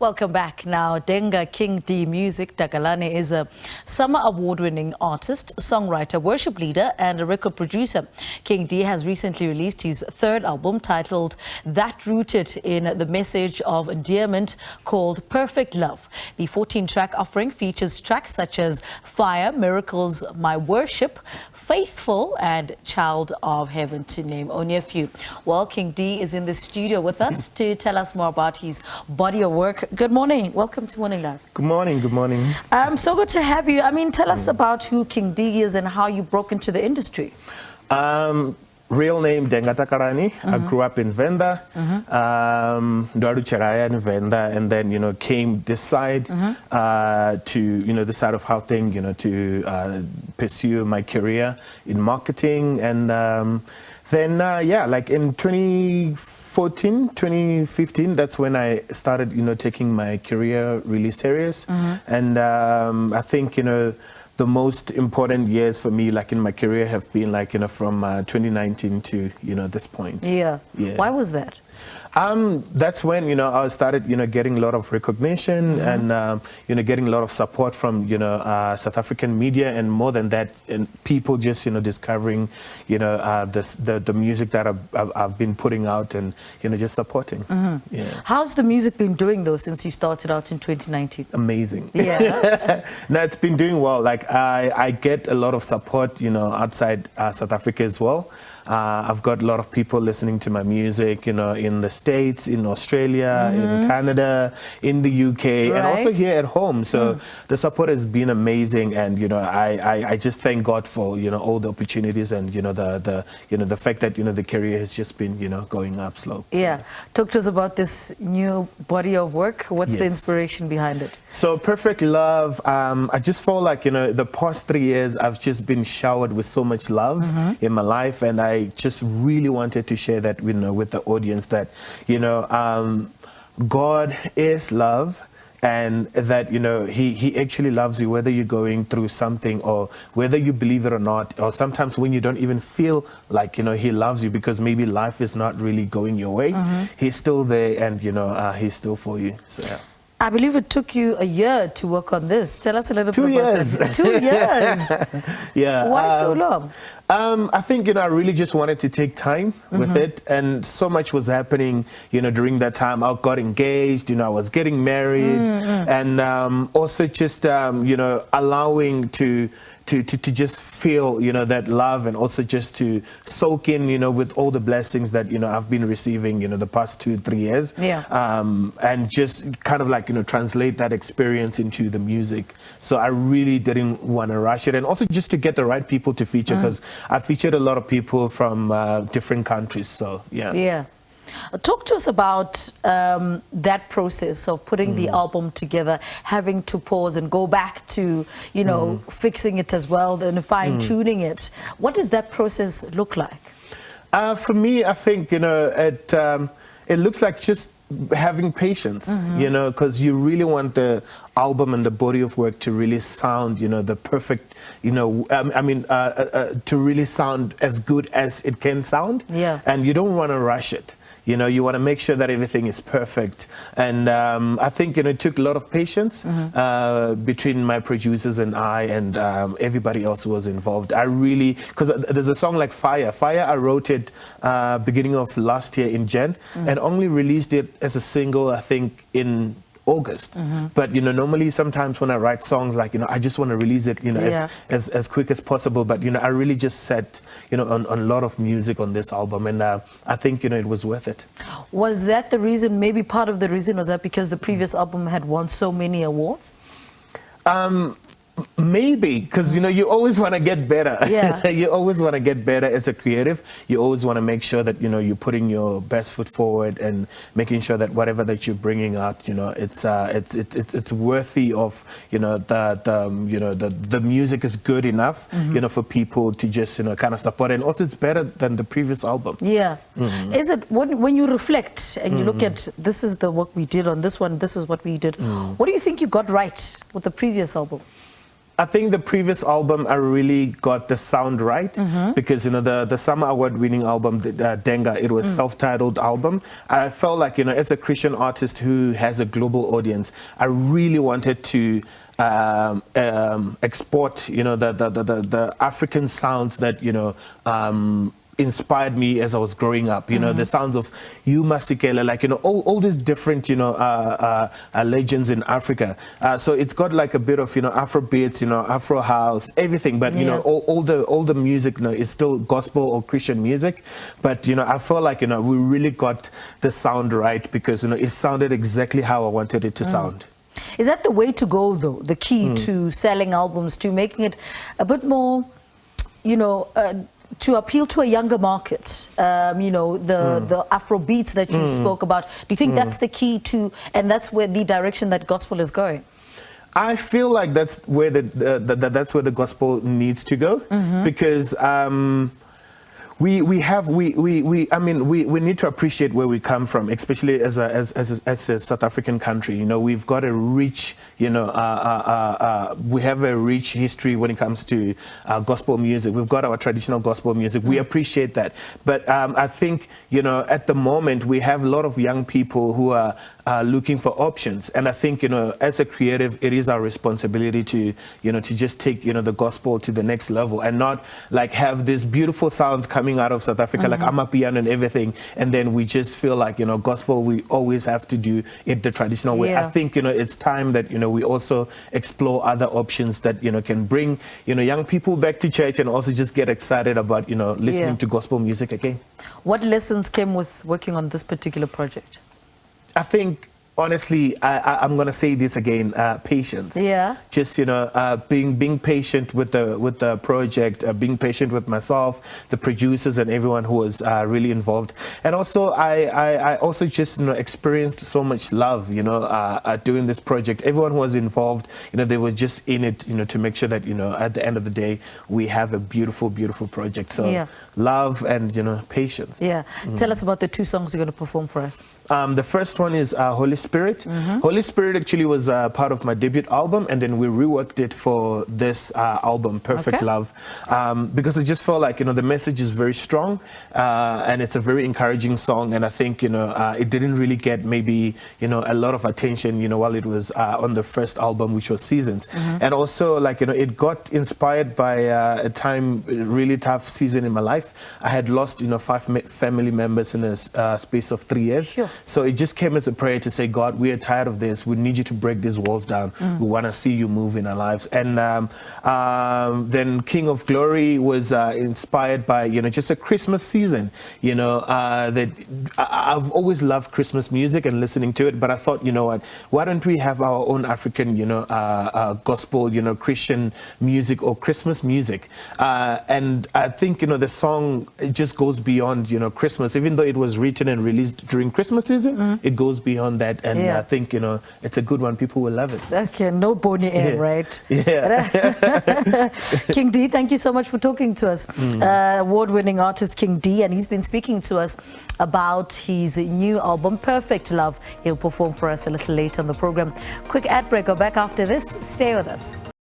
Welcome back. Now, Denga Kingmusic Takalani is a summer award-winning artist, songwriter, worship leader and a record producer. King D has recently released his third album titled That Rooted in the Message of Endearment called Perfect Love. The 14-track offering features tracks such as Fire, Miracles, My Worship, Faithful and Child of Heaven, to name only a few. Well, King D is in the studio with us to tell us more about his body of work. Good morning. Welcome to Morning Live. Good morning. Good morning. So good to have you. I mean, tell us about who King D is and how you broke into the industry. Real name Denga Takalani. I grew up in Venda, in Venda, and then came this side to the side of Gauteng, to pursue my career in marketing, and then like in 2014, 2015, that's when I started taking my career really serious, and I think the most important years for me, like in my career, have been like from 2019 to this point. Yeah. Why was that? That's when I started getting a lot of recognition and getting a lot of support from South African media, and more than that, and people just discovering the music that I've been putting out and just supporting. Yeah. How's the music been doing though since you started out in 2019? Amazing. Yeah. No, it's been doing well. Like I get a lot of support outside South Africa as well. I've got a lot of people listening to my music, in the States, in Australia, in Canada, in the UK, and also here at home. So the support has been amazing, and I just thank God for all the opportunities and the fact that the career has just been going up slope. Yeah, talk to us about this new body of work. What's the inspiration behind it? So Perfect Love, I just felt like the past 3 years I've just been showered with so much love in my life, and I just really wanted to share that with the audience that God is love, and that he actually loves you whether you're going through something or whether you believe it or not, or sometimes when you don't even feel like he loves you because maybe life is not really going your way. He's still there, and he's still for you. So yeah. I believe it took you a year to work on this. Tell us a little bit about that. 2 years. Yeah. Why so long? I think I really just wanted to take time with it, and so much was happening during that time. I got engaged, I was getting married, and also just allowing to just feel that love, and also just to soak in with all the blessings that I've been receiving the past 2-3 years, and just kind of like translate that experience into the music. So I really didn't want to rush it, and also just to get the right people to feature, because I featured a lot of people from different countries. So yeah. Talk to us about that process of putting the album together, having to pause and go back to, fixing it as well, and fine-tuning it. What does that process look like? For me, I think, it looks like just having patience, because you really want the album and the body of work to really sound, the perfect, to really sound as good as it can sound. Yeah. And you don't want to rush it. You want to make sure that everything is perfect. And I think it took a lot of patience between my producers and I, and everybody else who was involved. I really, because there's a song like Fire. Fire, I wrote it beginning of last year in Jan, and only released it as a single, I think, in August. But normally sometimes when I write songs, like I just want to release it as quick as possible, but I really just set on a lot of music on this album, and I think it was worth it. Was that the reason? Maybe part of the reason was that because the previous album had won so many awards? Maybe, because you always want to get better. Yeah. You always want to get better as a creative. You always want to make sure that you're putting your best foot forward and making sure that whatever that you're bringing out, it's worthy of the music is good enough for people to just kind of support it. And also it's better than the previous album. Yeah. Is it when you reflect and you look at this is the work we did on this one, this is what we did. What do you think you got right with the previous album? I think the previous album, I really got the sound right, because, you know, the Summer Award-winning album, Denga, it was self-titled album. I felt like, you know, as a Christian artist who has a global audience, I really wanted to export, you know, the African sounds that, you know, inspired me as I was growing up, you know, the sounds of Masikela, like, you know, all these different, you know, legends in Africa. So it's got like a bit of, you know, Afro beats, you know, Afro house, everything, but, you know, all the music, you know, is still gospel or Christian music. But, you know, I felt like, you know, we really got the sound right, because, you know, it sounded exactly how I wanted it to sound. Is that the way to go, though? The key to selling albums, to making it a bit more, you know, to appeal to a younger market, you know, the Afro beats that you spoke about. Do you think that's the key to, and that's where the direction that gospel is going? I feel like that's where that's where the gospel needs to go, because we need to appreciate where we come from, especially as a South African country. You know, we've got a rich, you know, we have a rich history when it comes to gospel music. We've got our traditional gospel music. We appreciate that. But I think, you know, at the moment we have a lot of young people who are looking for options. And I think, you know, as a creative, it is our responsibility to, you know, to just take, you know, the gospel to the next level, and not like have these beautiful sounds coming out of South Africa, like Amapiano and everything, and then we just feel like, you know, gospel, we always have to do it the traditional way. I think, you know, it's time that, you know, we also explore other options that, you know, can bring, you know, young people back to church, and also just get excited about, you know, listening to gospel music again. What lessons came with working on this particular project? I think, honestly, I'm going to say this again, patience. Yeah. Just, you know, being patient with the project, being patient with myself, the producers, and everyone who was really involved. And also, I also just, you know, experienced so much love, you know, doing this project. Everyone who was involved, you know, they were just in it, you know, to make sure that, you know, at the end of the day, we have a beautiful, beautiful project. So love and, you know, patience. Yeah. Tell us about the two songs you're going to perform for us. The first one is Holy Spirit. Holy Spirit actually was part of my debut album, and then we reworked it for this album, Perfect Love, because it just felt like, you know, the message is very strong, and it's a very encouraging song. And I think, you know, it didn't really get maybe, you know, a lot of attention, you know, while it was on the first album, which was Seasons. And also, like, you know, it got inspired by a really tough season in my life. I had lost, you know, 5 family members in a space of 3 years. So it just came as a prayer to say, God, we are tired of this. We need you to break these walls down. We want to see you move in our lives. And then King of Glory was inspired by, you know, just a Christmas season. You know, that I've always loved Christmas music and listening to it, but I thought, you know what, why don't we have our own African, you know, gospel, you know, Christian music or Christmas music? And I think, you know, the song, it just goes beyond, you know, Christmas. Even though it was written and released during Christmas season, it goes beyond that. And I think, you know, it's a good one. People will love it. Okay, no bony air, right? Yeah. King D, thank you so much for talking to us. Award-winning artist King D, and he's been speaking to us about his new album, Perfect Love. He'll perform for us a little later on the program. Quick ad break. Go back after this. Stay with us.